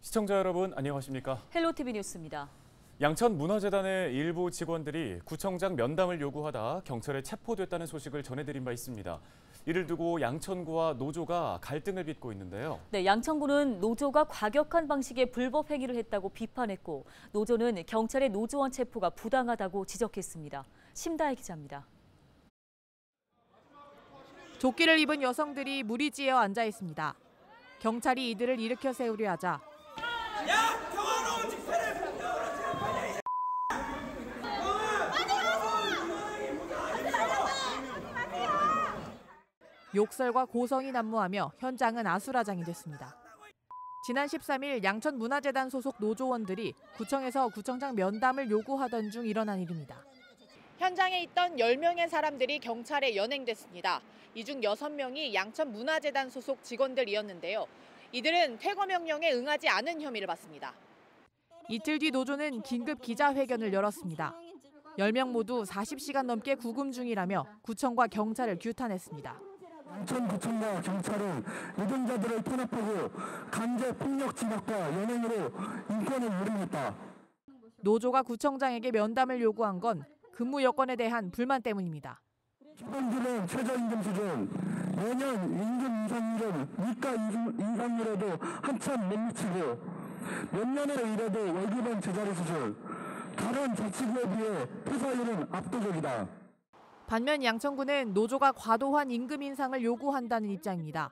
시청자 여러분 안녕하십니까? 헬로티비 뉴스입니다. 양천문화재단의 일부 직원들이 구청장 면담을 요구하다 경찰에 체포됐다는 소식을 전해드린 바 있습니다. 이를 두고 양천구와 노조가 갈등을 빚고 있는데요. 네, 양천구는 노조가 과격한 방식의 불법 행위를 했다고 비판했고 노조는 경찰의 노조원 체포가 부당하다고 지적했습니다. 심다혜 기자입니다. 조끼를 입은 여성들이 무리지어 앉아 있습니다. 경찰이 이들을 일으켜 세우려 하자 욕설과 고성이 난무하며 현장은 아수라장이 됐습니다. 지난 13일 양천문화재단 소속 노조원들이 구청에서 구청장 면담을 요구하던 중 일어난 일입니다. 현장에 있던 10명의 사람들이 경찰에 연행됐습니다. 이 중 6명이 양천문화재단 소속 직원들이었는데요. 이들은 퇴거 명령에 응하지 않은 혐의를 받습니다. 이틀 뒤 노조는 긴급 기자회견을 열었습니다. 10명 모두 40시간 넘게 구금 중이라며 구청과 경찰을 규탄했습니다. 양천구청과 경찰은 노동자들을 탄압하고 강제 폭력 지각과 연행으로 인권을 무릅니다. 노조가 구청장에게 면담을 요구한 건 근무 여건에 대한 불만 때문입니다. 기본기본 최저임금 수준, 매년 임금 인상률은 물가 인상률에도 한참 못 미치고 몇 년을 일해도 월급은 제자리 수준, 다른 자치구에 비해 퇴사율은 압도적이다. 반면 양천구는 노조가 과도한 임금 인상을 요구한다는 입장입니다.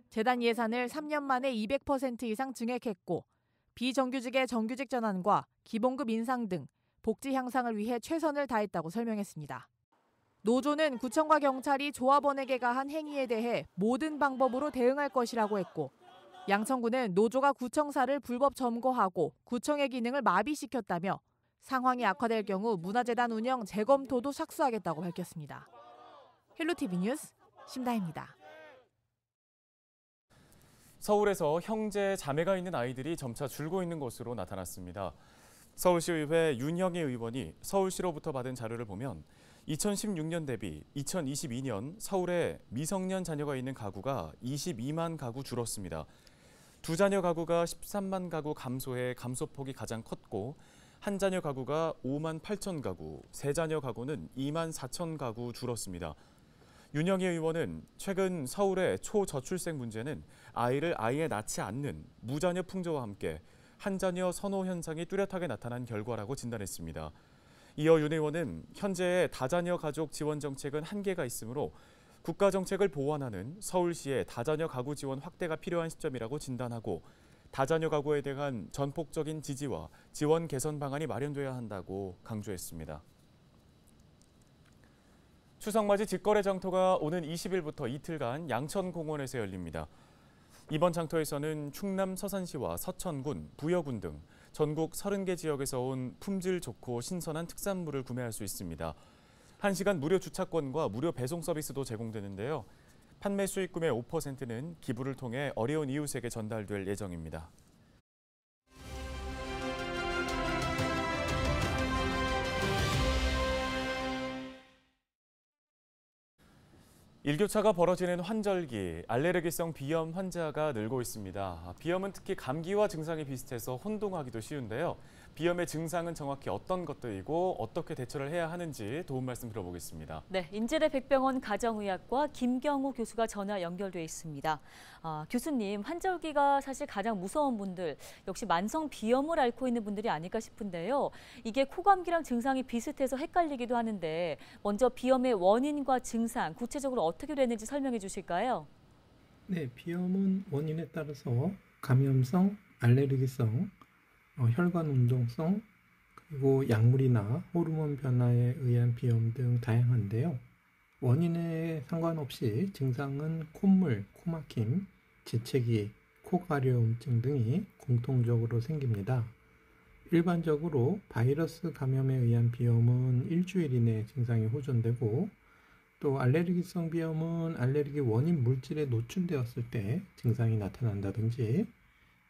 재단 예산을 3년 만에 200% 이상 증액했고 비정규직의 정규직 전환과 기본급 인상 등 복지 향상을 위해 최선을 다했다고 설명했습니다. 노조는 구청과 경찰이 조합원에게 가한 행위에 대해 모든 방법으로 대응할 것이라고 했고 양천구는 노조가 구청사를 불법 점거하고 구청의 기능을 마비시켰다며 상황이 악화될 경우 문화재단 운영 재검토도 착수하겠다고 밝혔습니다. 헬로티비 뉴스 심다혜입니다. 서울에서 형제, 자매가 있는 아이들이 점차 줄고 있는 것으로 나타났습니다. 서울시의회 윤형희 의원이 서울시로부터 받은 자료를 보면 2016년 대비 2022년 서울에 미성년 자녀가 있는 가구가 22만 가구 줄었습니다. 두 자녀 가구가 13만 가구 감소해 감소폭이 가장 컸고 한 자녀 가구가 5만 8천 가구, 세 자녀 가구는 2만 4천 가구 줄었습니다. 윤형희 의원은 최근 서울의 초저출생 문제는 아이를 아예 낳지 않는 무자녀 풍조와 함께 한 자녀 선호 현상이 뚜렷하게 나타난 결과라고 진단했습니다. 이어 윤 의원은 현재의 다자녀 가족 지원 정책은 한계가 있으므로 국가 정책을 보완하는 서울시의 다자녀 가구 지원 확대가 필요한 시점이라고 진단하고 다자녀 가구에 대한 전폭적인 지지와 지원 개선 방안이 마련돼야 한다고 강조했습니다. 추석맞이 직거래 장터가 오는 20일부터 이틀간 양천공원에서 열립니다. 이번 장터에서는 충남 서산시와 서천군, 부여군 등 전국 30개 지역에서 온 품질 좋고 신선한 특산물을 구매할 수 있습니다. 1시간 무료 주차권과 무료 배송 서비스도 제공되는데요. 판매 수익금의 5%는 기부를 통해 어려운 이웃에게 전달될 예정입니다. 일교차가 벌어지는 환절기, 알레르기성 비염 환자가 늘고 있습니다. 비염은 특히 감기와 증상이 비슷해서 혼동하기도 쉬운데요. 비염의 증상은 정확히 어떤 것들이고 어떻게 대처를 해야 하는지 도움 말씀 들어보겠습니다. 네, 인제대 백병원 가정의학과 김경우 교수가 전화 연결돼 있습니다. 교수님, 환절기가 사실 가장 무서운 분들, 역시 만성 비염을 앓고 있는 분들이 아닐까 싶은데요. 이게 코감기랑 증상이 비슷해서 헷갈리기도 하는데 먼저 비염의 원인과 증상, 구체적으로 어떻게 되는지 설명해 주실까요? 네, 비염은 원인에 따라서 감염성, 알레르기성, 혈관 운동성, 그리고 약물이나 호르몬 변화에 의한 비염 등 다양한데요. 원인에 상관없이 증상은 콧물, 코막힘, 재채기, 코가려움증 등이 공통적으로 생깁니다. 일반적으로 바이러스 감염에 의한 비염은 일주일 이내 증상이 호전되고 또 알레르기성 비염은 알레르기 원인 물질에 노출되었을 때 증상이 나타난다든지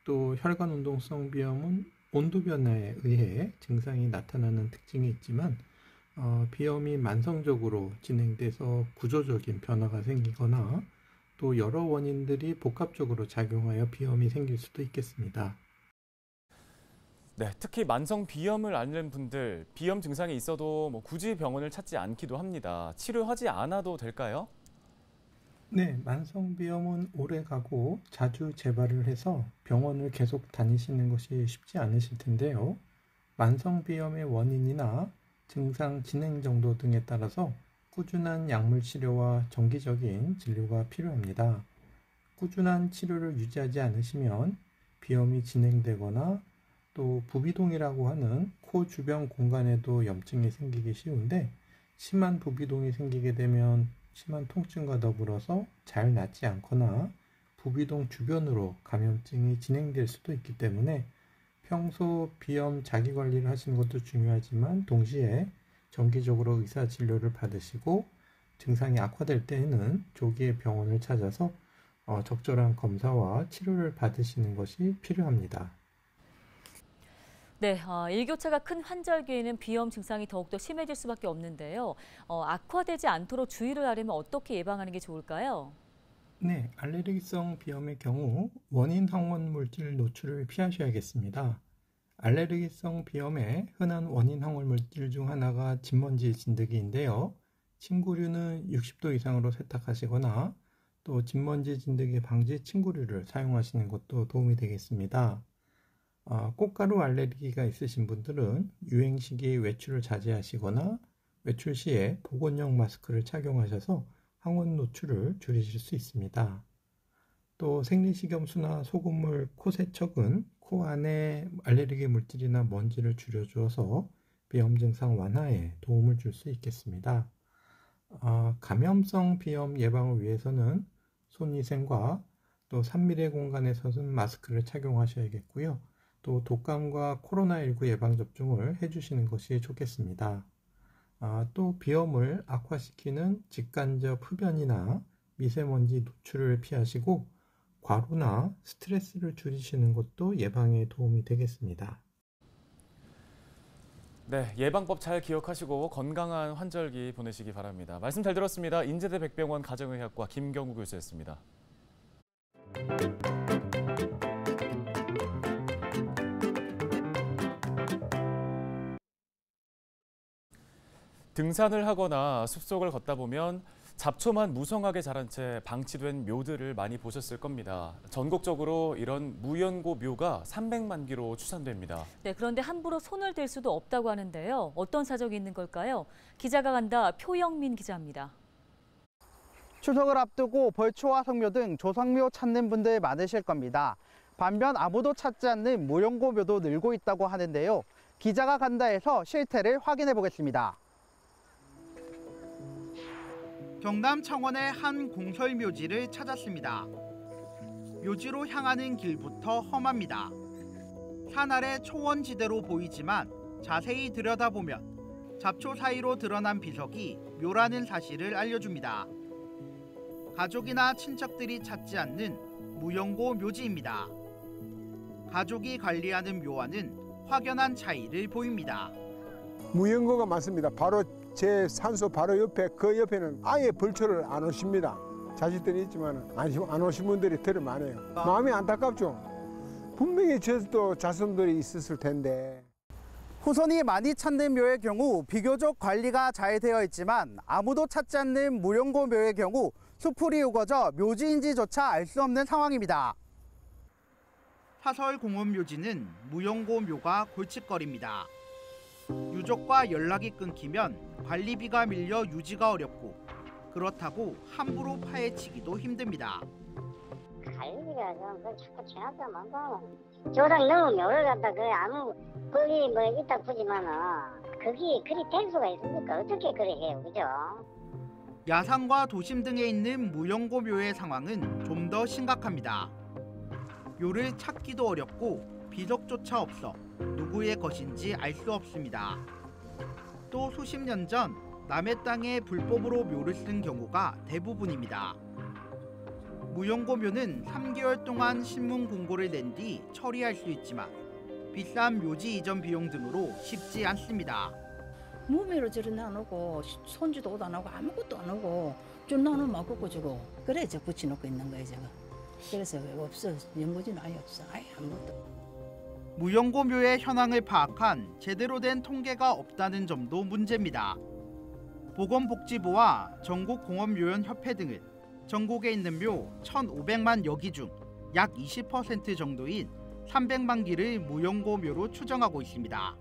또 혈관 운동성 비염은 온도 변화에 의해 증상이 나타나는 특징이 있지만 비염이 만성적으로 진행돼서 구조적인 변화가 생기거나 또 여러 원인들이 복합적으로 작용하여 비염이 생길 수도 있겠습니다. 네, 특히 만성 비염을 앓는 분들, 비염 증상이 있어도 굳이 병원을 찾지 않기도 합니다. 치료하지 않아도 될까요? 네, 만성 비염은 오래 가고 자주 재발을 해서 병원을 계속 다니시는 것이 쉽지 않으실 텐데요. 만성 비염의 원인이나 증상 진행 정도 등에 따라서 꾸준한 약물 치료와 정기적인 진료가 필요합니다. 꾸준한 치료를 유지하지 않으시면 비염이 진행되거나 또 부비동이라고 하는 코 주변 공간에도 염증이 생기기 쉬운데 심한 부비동이 생기게 되면 심한 통증과 더불어서 잘 낫지 않거나 부비동 주변으로 감염증이 진행될 수도 있기 때문에 평소 비염 자기관리를 하시는 것도 중요하지만 동시에 정기적으로 의사 진료를 받으시고 증상이 악화될 때에는 조기에 병원을 찾아서 적절한 검사와 치료를 받으시는 것이 필요합니다. 네, 일교차가 큰 환절기에는 비염 증상이 더욱더 심해질 수밖에 없는데요. 악화되지 않도록 주의를 하려면 어떻게 예방하는 게 좋을까요? 네, 알레르기성 비염의 경우 원인 항원 물질 노출을 피하셔야겠습니다. 알레르기성 비염의 흔한 원인 항원 물질 중 하나가 진먼지 진드기인데요. 침구류는 60도 이상으로 세탁하시거나 또 진먼지 진드기 방지 침구류를 사용하시는 것도 도움이 되겠습니다. 꽃가루 알레르기가 있으신 분들은 유행 시기 외출을 자제하시거나 외출 시에 보건용 마스크를 착용하셔서 항원 노출을 줄이실 수 있습니다. 또 생리식염수나 소금물, 코세척은 코 안에 알레르기 물질이나 먼지를 줄여주어서 비염 증상 완화에 도움을 줄 수 있겠습니다. 감염성 비염 예방을 위해서는 손위생과 또 3mm 공간에서는 마스크를 착용하셔야겠고요. 또 독감과 코로나19 예방접종을 해주시는 것이 좋겠습니다. 또 비염을 악화시키는 직간접 흡연이나 미세먼지 노출을 피하시고 과로나 스트레스를 줄이시는 것도 예방에 도움이 되겠습니다. 네, 예방법 잘 기억하시고 건강한 환절기 보내시기 바랍니다. 말씀 잘 들었습니다. 인제대 백병원 가정의학과 김경우 교수였습니다. 등산을 하거나 숲속을 걷다 보면 잡초만 무성하게 자란 채 방치된 묘들을 많이 보셨을 겁니다. 전국적으로 이런 무연고 묘가 300만 기로 추산됩니다. 네, 그런데 함부로 손을 댈 수도 없다고 하는데요. 어떤 사정이 있는 걸까요? 기자가 간다 표영민 기자입니다. 추석을 앞두고 벌초와 성묘 등 조상묘 찾는 분들 많으실 겁니다. 반면 아무도 찾지 않는 무연고 묘도 늘고 있다고 하는데요. 기자가 간다에서 실태를 확인해 보겠습니다. 경남 창원의 한 공설묘지를 찾았습니다. 묘지로 향하는 길부터 험합니다. 산 아래 초원지대로 보이지만 자세히 들여다보면 잡초 사이로 드러난 비석이 묘라는 사실을 알려줍니다. 가족이나 친척들이 찾지 않는 무연고 묘지입니다. 가족이 관리하는 묘와는 확연한 차이를 보입니다. 무연고가 많습니다. 바로 제 산소 바로 옆에 그 옆에는 아예 벌초를 안 오십니다. 자식들이 있지만 안 오신 분들이 더 많아요. 마음이 안타깝죠. 분명히 저도 자손들이 있었을 텐데. 후손이 많이 찾는 묘의 경우 비교적 관리가 잘 되어 있지만 아무도 찾지 않는 무연고 묘의 경우 수풀이 우거져 묘지인지조차 알 수 없는 상황입니다. 사설 공원묘지는 무연고 묘가 골칫거리입니다. 유족과 연락이 끊기면 관리비가 밀려 유지가 어렵고 그렇다고 함부로 파헤치기도 힘듭니다. 관리비가 좀 자꾸 지나가만 봐. 조상 넘으면 묘를 갖다 아무 거기 있다 보지만은 그게 그리 될 수가 있습니까? 어떻게 그래 해요, 그죠? 야산과 도심 등에 있는 무연고 묘의 상황은 좀 더 심각합니다. 묘를 찾기도 어렵고 비석조차 없어 누구의 것인지 알 수 없습니다. 또 수십 년 전 남의 땅에 불법으로 묘를 쓴 경우가 대부분입니다. 무연고 묘는 3개월 동안 신문 공고를 낸 뒤 처리할 수 있지만 비싼 묘지 이전 비용 등으로 쉽지 않습니다. 무미로 저런 안 오고 손주도 옷 안 하고 아무것도 안 하고 좀 나는 막 걷고 주고 그래 저 붙여놓고 있는 거예요 제가. 그래서 없어 연고지는 아예 없어 아예 아무것도. 무용고묘의 현황을 파악한 제대로 된 통계가 없다는 점도 문제입니다. 보건복지부와 전국공업묘연협회 등은 전국에 있는 묘 1,500만 여 기 중 약 20% 정도인 300만 기를 무용고묘로 추정하고 있습니다.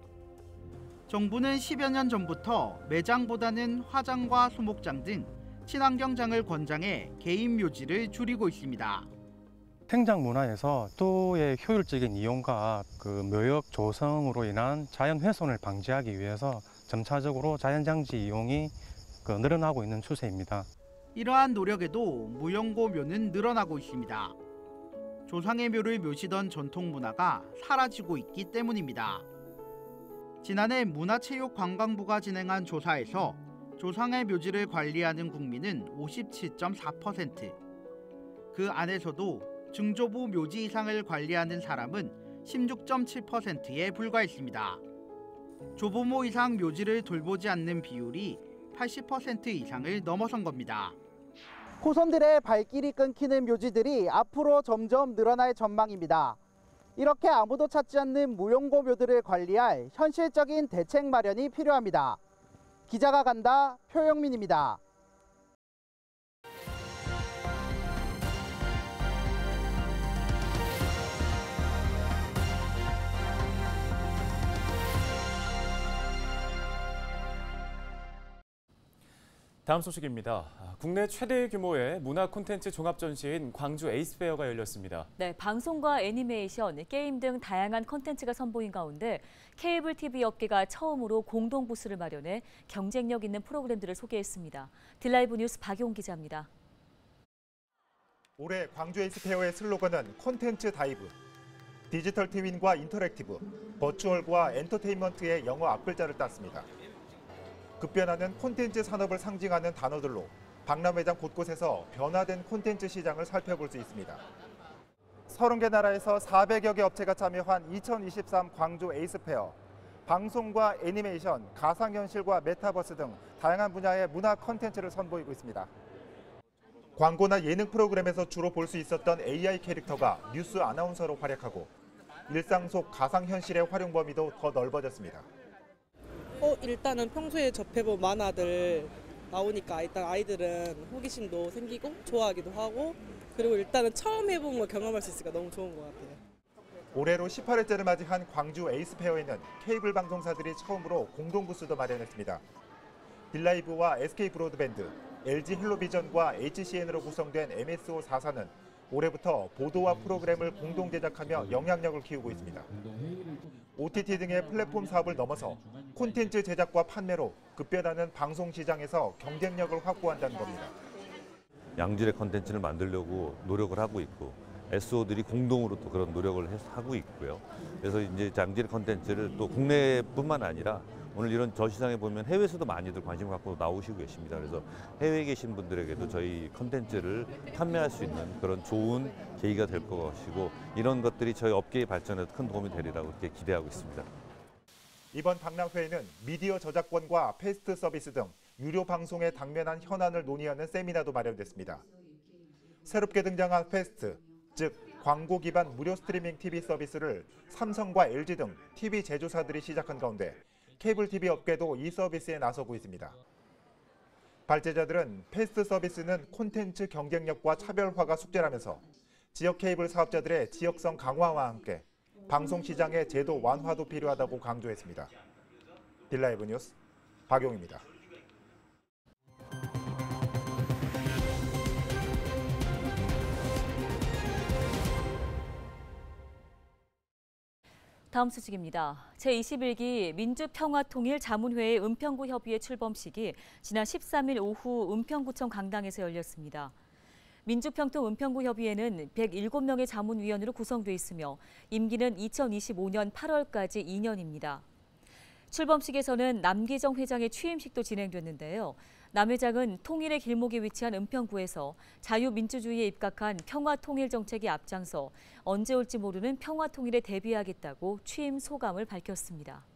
정부는 10여 년 전부터 매장보다는 화장과 수목장 등 친환경장을 권장해 개인 묘지를 줄이고 있습니다. 생장 문화에서 또의 효율적인 이용과 묘역 조성으로 인한 자연 훼손을 방지하기 위해서 점차적으로 자연장지 이용이 늘어나고 있는 추세입니다. 이러한 노력에도 무용고묘는 늘어나고 있습니다. 조상의 묘를 묘시던 전통 문화가 사라지고 있기 때문입니다. 지난해 문화체육관광부가 진행한 조사에서 조상의 묘지를 관리하는 국민은 57.4%, 그 안에서도 증조부 묘지 이상을 관리하는 사람은 16.7%에 불과했습니다. 조부모 이상 묘지를 돌보지 않는 비율이 80% 이상을 넘어선 겁니다. 후손들의 발길이 끊기는 묘지들이 앞으로 점점 늘어날 전망입니다. 이렇게 아무도 찾지 않는 무용고 묘들을 관리할 현실적인 대책 마련이 필요합니다. 기자가 간다, 표영민입니다. 다음 소식입니다. 국내 최대 규모의 문화 콘텐츠 종합 전시인 광주 에이스페어가 열렸습니다. 네, 방송과 애니메이션, 게임 등 다양한 콘텐츠가 선보인 가운데 케이블 TV 업계가 처음으로 공동 부스를 마련해 경쟁력 있는 프로그램들을 소개했습니다. 딜라이브 뉴스 박용 기자입니다. 올해 광주 에이스페어의 슬로건은 콘텐츠 다이브. 디지털 트윈과 인터랙티브, 버추얼과 엔터테인먼트의 영어 앞글자를 땄습니다. 급변하는 콘텐츠 산업을 상징하는 단어들로 박람회장 곳곳에서 변화된 콘텐츠 시장을 살펴볼 수 있습니다. 30개 나라에서 400여 개 업체가 참여한 2023 광주 에이스페어. 방송과 애니메이션, 가상현실과 메타버스 등 다양한 분야의 문화 콘텐츠를 선보이고 있습니다. 광고나 예능 프로그램에서 주로 볼 수 있었던 AI 캐릭터가 뉴스 아나운서로 활약하고 일상 속 가상현실의 활용 범위도 더 넓어졌습니다. 일단은 평소에 접해본 만화들 나오니까 일단 아이들은 호기심도 생기고 좋아하기도 하고 그리고 일단은 처음 해본 걸 경험할 수 있으니까 너무 좋은 것 같아요. 올해로 18회째를 맞이한 광주 에이스페어에는 케이블 방송사들이 처음으로 공동 부스도 마련했습니다. 딜라이브와 SK브로드밴드, LG 헬로비전과 HCN으로 구성된 MSO4사는 올해부터 보도와 프로그램을 공동 제작하며 영향력을 키우고 있습니다. OTT 등의 플랫폼 사업을 넘어서 콘텐츠 제작과 판매로 급변하는 방송 시장에서 경쟁력을 확보한다는 겁니다. 양질의 콘텐츠를 만들려고 노력을 하고 있고 SO들이 공동으로 또 그런 노력을 하고 있고요. 그래서 이제 양질의 콘텐츠를 또 국내뿐만 아니라 오늘 이런 전시장에 보면 해외에서도 많이들 관심을 갖고 나오시고 계십니다. 그래서 해외에 계신 분들에게도 저희 콘텐츠를 판매할 수 있는 그런 좋은 계기가 될 것이고 이런 것들이 저희 업계의 발전에도 큰 도움이 되리라고 그렇게 기대하고 있습니다. 이번 박람회에는 미디어 저작권과 패스트 서비스 등 유료 방송에 당면한 현안을 논의하는 세미나도 마련됐습니다. 새롭게 등장한 패스트, 즉 광고 기반 무료 스트리밍 TV 서비스를 삼성과 LG 등 TV 제조사들이 시작한 가운데 케이블 TV 업계도 이 서비스에 나서고 있습니다. 발제자들은 패스트 서비스는 콘텐츠 경쟁력과 차별화가 숙제라면서 지역 케이블 사업자들의 지역성 강화와 함께 방송 시장의 제도 완화도 필요하다고 강조했습니다. 딜라이브 뉴스 박용입니다. 다음 소식입니다. 제21기 민주평화통일 자문회의 은평구 협의회 출범식이 지난 13일 오후 은평구청 강당에서 열렸습니다. 민주평통 은평구 협의회는 107명의 자문위원으로 구성돼 있으며 임기는 2025년 8월까지 2년입니다. 출범식에서는 남기정 회장의 취임식도 진행됐는데요. 남 회장은 통일의 길목에 위치한 은평구에서 자유민주주의에 입각한 평화통일 정책에 앞장서 언제 올지 모르는 평화통일에 대비하겠다고 취임 소감을 밝혔습니다.